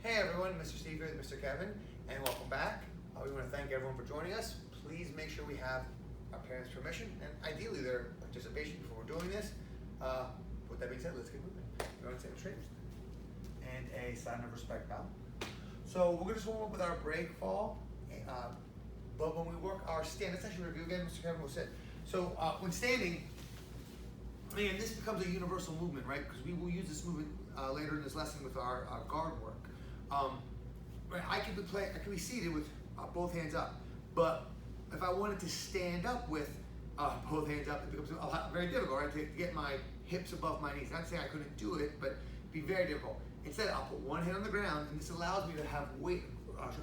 Hey everyone, Mr. Steve here with Mr. Kevin, and welcome back. We want to thank everyone for joining us. Please make sure we have our parents' permission and ideally their participation before we're doing this. With that being said, let's get moving. We're going to say straight and a sign of respect bow. So we're going to warm up with our break fall, but when we work our stand, let's actually review again. Mr. Kevin will sit. So when standing, and this becomes a universal movement, right? Because we will use this movement later in this lesson with our guard work. Right, I could be seated with both hands up, but if I wanted to stand up with both hands up, it becomes very difficult, right? To get my hips above my knees. Not saying I couldn't do it, but it'd be very difficult. Instead, I'll put one hand on the ground, and this allows me to have weight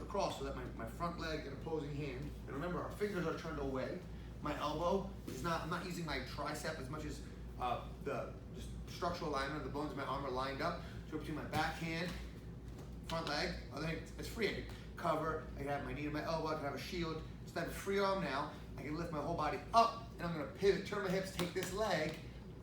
across so that my front leg and opposing hand, and remember our fingers are turned away. My elbow is not, I'm not using my tricep as much as the just structural alignment of the bones of my arm are lined up. So between my back hand, front leg, other hand, it's free. I can cover, I can have my knee to my elbow, I can have a shield. So I have a free arm now. I can lift my whole body up, and I'm gonna pivot, turn my hips, take this leg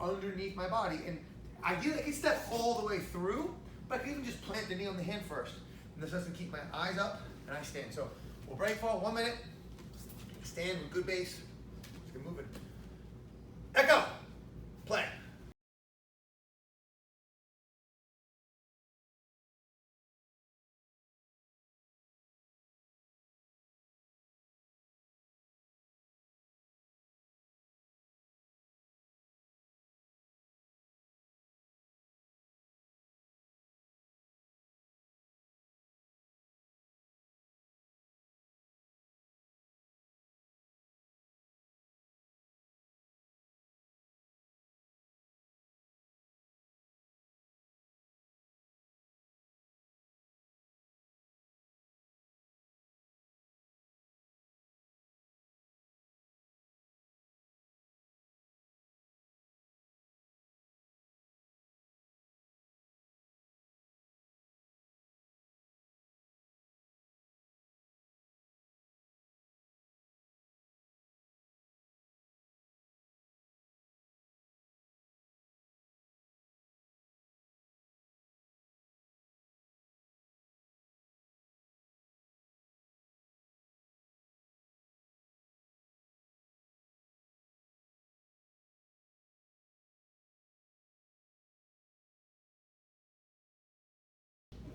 underneath my body. And ideally, I can step all the way through, but I can even just plant the knee on the hand first. And this doesn't keep my eyes up, and I stand. So we'll break fall, 1 minute. Stand with good base. Let's get moving. Echo. Play.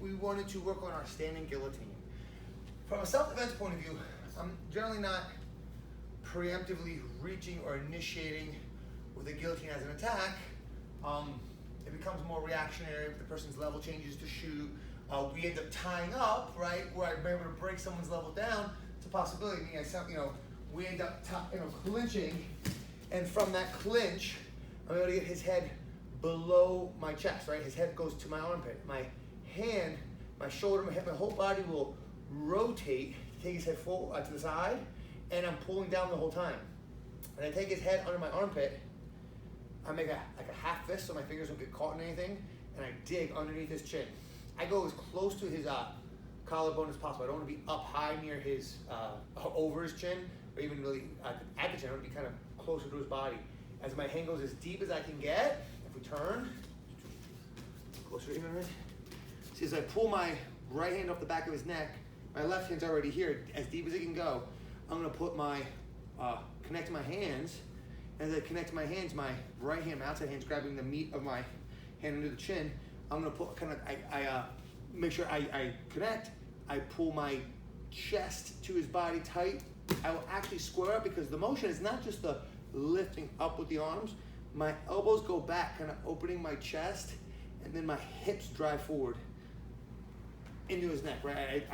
We wanted to work on our standing guillotine. From a self-defense point of view, I'm generally not preemptively reaching or initiating with a guillotine as an attack. It becomes more reactionary if the person's level changes to shoot. We end up tying up, right, where I'm able to break someone's level down. It's a possibility. We end up clinching, and from that clinch, I'm able to get his head below my chest, right? His head goes to my armpit. My hand, my shoulder, my hip, my whole body will rotate, take his head forward to the side, and I'm pulling down the whole time. And I take his head under my armpit, I make a half fist so my fingers don't get caught in anything, and I dig underneath his chin. I go as close to his collarbone as possible. I don't want to be up high near his, over his chin, or even really at the chin. I want to be kind of closer to his body. As my hand goes as deep as I can get, if we turn, closer to him, right? See, as I pull my right hand off the back of his neck, my left hand's already here, as deep as it can go. I'm gonna put my, connect my hands. As I connect my hands, my right hand, my outside hand's grabbing the meat of my hand under the chin. I'm gonna put, make sure I connect. I pull my chest to his body tight. I will actually square up because the motion is not just the lifting up with the arms. My elbows go back, kind of opening my chest, and then my hips drive forward into his neck, right?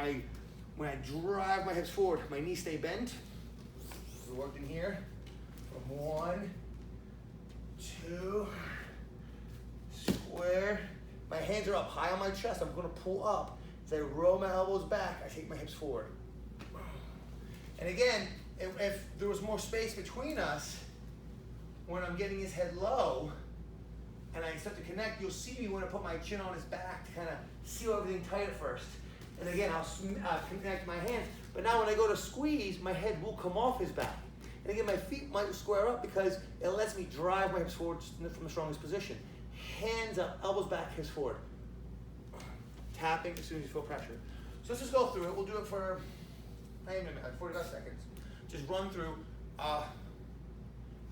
When I drive my hips forward, my knees stay bent. We worked in here. From 1, 2, square. My hands are up high on my chest. I'm gonna pull up. As I roll my elbows back, I take my hips forward. And again, if there was more space between us, when I'm getting his head low, and I start to connect, you'll see me when I put my chin on his back to kind of seal everything tight at first. And again, I'll connect my hands. But now when I go to squeeze, my head will come off his back. And again, my feet might square up because it lets me drive my hips forward from the strongest position. Hands up, elbows back, hips forward. tapping as soon as you feel pressure. So let's just go through it. We'll do it for, not even a minute, 45 seconds. Just run through.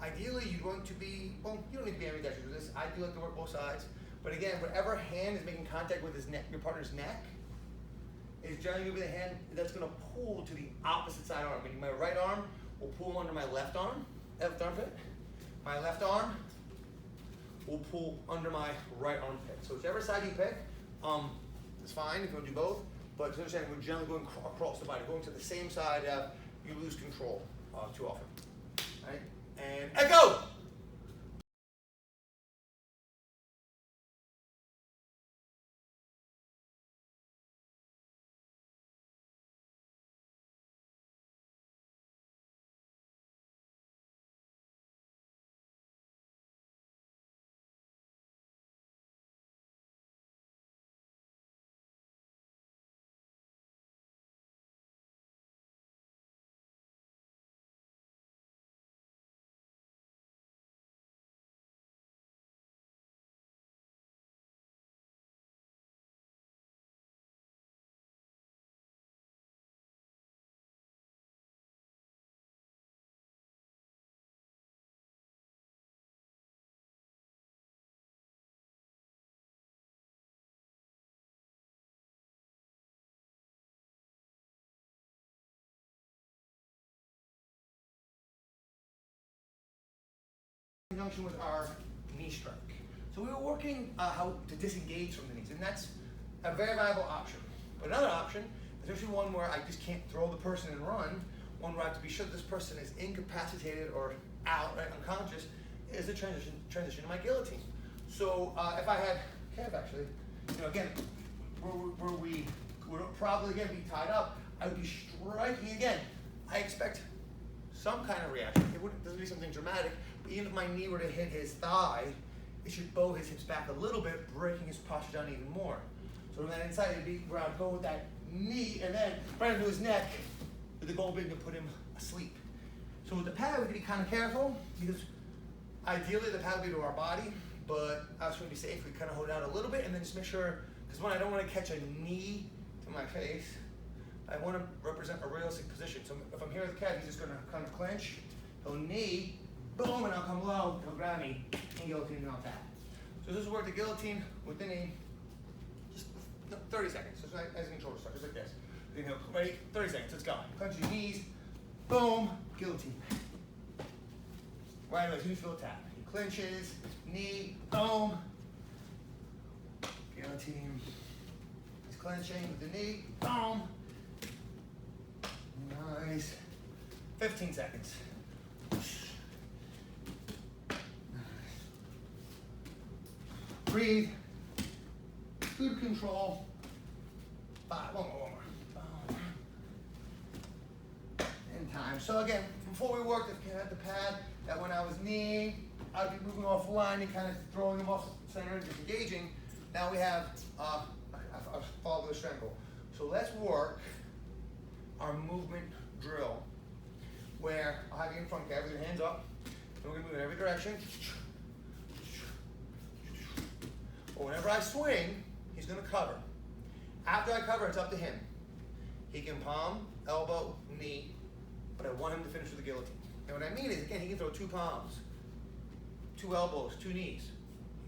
Ideally, you're going to be, well, you don't need to be ambidextrous with this. I do like to work both sides. But again, whatever hand is making contact with his neck, your partner's neck, is generally going to be the hand that's going to pull to the opposite side arm. Meaning my right arm will pull under my left arm, left armpit. My left arm will pull under my right armpit. So whichever side you pick, it's fine if you want to do both. But to understand, we're generally going across the body, going to the same side. You lose control too often. Right? And go! In conjunction with our knee strike. So we were working how to disengage from the knees, and that's a very viable option. But another option, especially one where I just can't throw the person and run, one where I have to be sure this person is incapacitated or out, right, unconscious, is the transition to my guillotine. So if I had Kev actually, again, where we would probably again be tied up, I would be striking again. I expect some kind of reaction. It doesn't be something dramatic. Even if my knee were to hit his thigh, it should bow his hips back a little bit, breaking his posture down even more. So on that inside, it'd be where I'd go with that knee and then right into his neck, with the goal being to put him asleep. So with the pad, we can be kind of careful, because ideally the pad would be to our body, but I was trying to be safe. We kind of hold out a little bit and then just make sure, because one, I don't want to catch a knee to my face. I want to represent a realistic position. So if I'm here with the cat, he's just going to kind of clench, he'll knee, boom, and I'll come low, he'll grab me, and guillotine me off that. So this is where the guillotine with the knee, just 30 seconds, just like, as a control start, just like this. Ready? 30 seconds, let's go. Clench your knees, boom, guillotine. Right away, as soon as you feel a tap. He clenches, knee, boom, guillotine. He's clenching with the knee, boom. Nice. 15 seconds. Breathe. Good control. 5. One more. And time. So again, before we worked at the pad, that when I was kneeing, I'd be moving off the line and kind of throwing them off center and disengaging. Now we have a follow the strangle. So let's work our movement drill, where I'll have you in front, with your hands up, and we're going to move in every direction. But whenever I swing, he's going to cover. After I cover, it's up to him. He can palm, elbow, knee, but I want him to finish with the guillotine. And what I mean is, again, he can throw 2 palms, 2 elbows, 2 knees.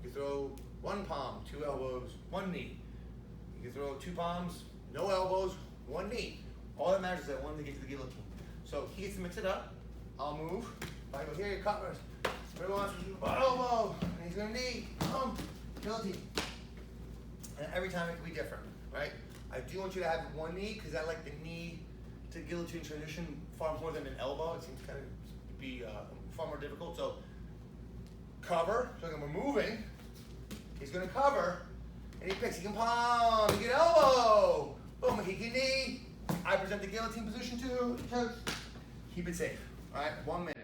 He can throw 1 palm, 2 elbows, 1 knee. He can throw 2 palms, no elbows, 1 knee. All that matters is I want him to get to the guillotine. So he gets to mix it up. I'll move. If I go here, you cut first. Everyone wants to do elbow, and he's going to knee, guillotine. And every time it can be different, right? I do want you to have 1 knee, because I like the knee to guillotine transition far more than an elbow. It seems kind of be far more difficult. So cover. So again, we're moving. He's going to cover, and he picks. He can palm. He can elbow. Boom. He can knee. I present the guillotine position to coach. Keep it safe. All right. 1 minute.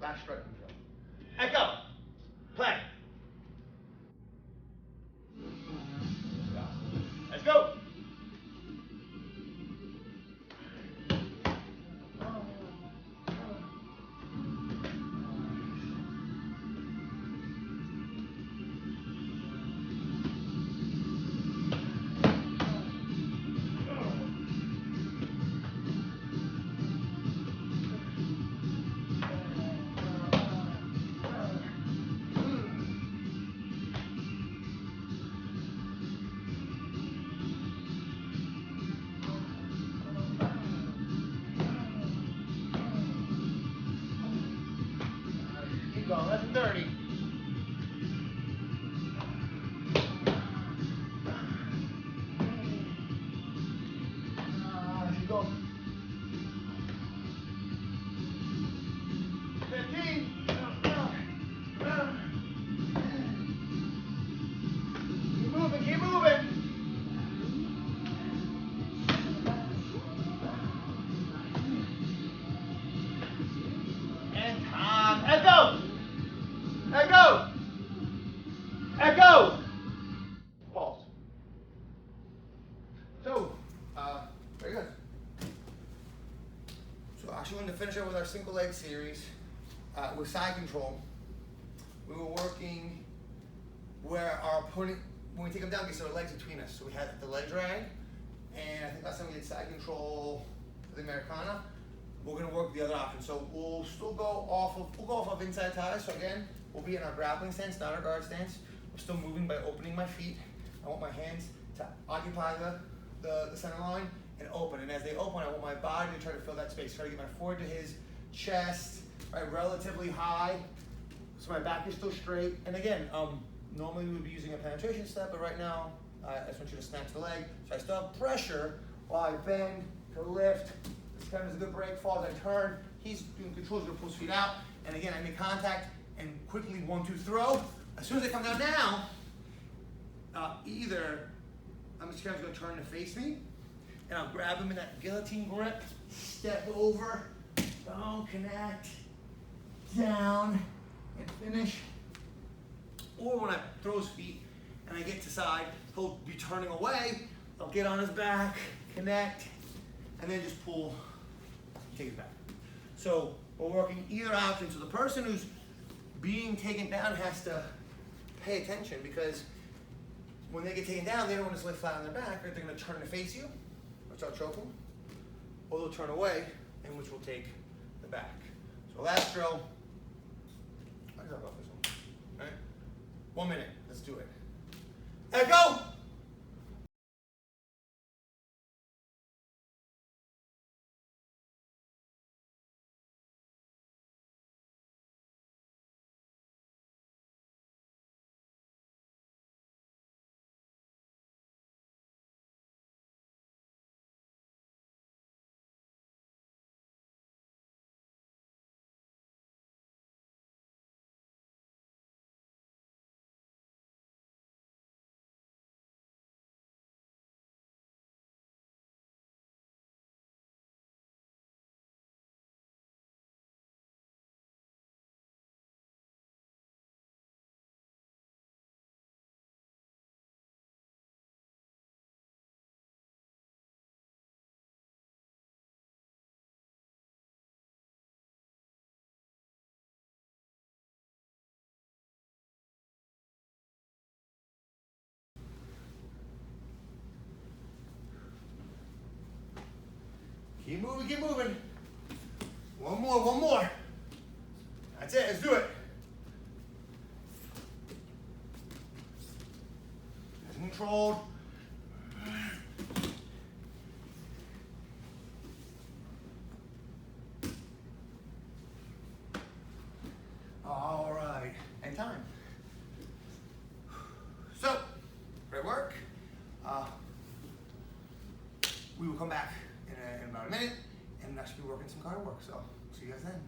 Last striking drill. Echo. Play. Let's go. 30. Here you go. 15. Keep moving, keep moving. And time. Echo. Echo. Echo. Pause. So, very good. So actually wanted to finish up with our single leg series with side control. We were working where our opponent, when we take them down, gets their legs between us. So we had the leg drag, and I think last time we did side control for the Americana. We're gonna work the other option. So we'll still go off of inside ties. So again, we'll be in our grappling stance, not our guard stance. We're still moving by opening my feet. I want my hands to occupy the center line and open. And as they open, I want my body to try to fill that space. Try to get my forehead to his chest, right, relatively high, so my back is still straight. And again, normally we would be using a penetration step, but right now, I just want you to snatch the leg. So I still have pressure while I bend to lift. This kind of is a good break. Fall as I turn. He's doing control. He's gonna pull his feet out. And again, I make contact and quickly 1, 2, throw. As soon as I come down now, either I'm just gonna turn to face me, and I'll grab him in that guillotine grip, step over, don't connect, down, and finish. Or when I throw his feet and I get to side, he'll be turning away, I'll get on his back, connect, and then just pull, take it back. So we're working either option. So the person who's being taken down has to pay attention, because when they get taken down, they don't want to just lay flat on their back, right? They're going to turn to face you, which I'll choke them, or they'll turn away, and which will take the back. So last drill, I can talk about this one, right? 1 minute, let's do it. Echo! Keep moving, keep moving. One more, one more. That's it, let's do it. Controlled. All right, and time. So, great work. We will come back in about a minute, and I should be working some card work, so see you guys then.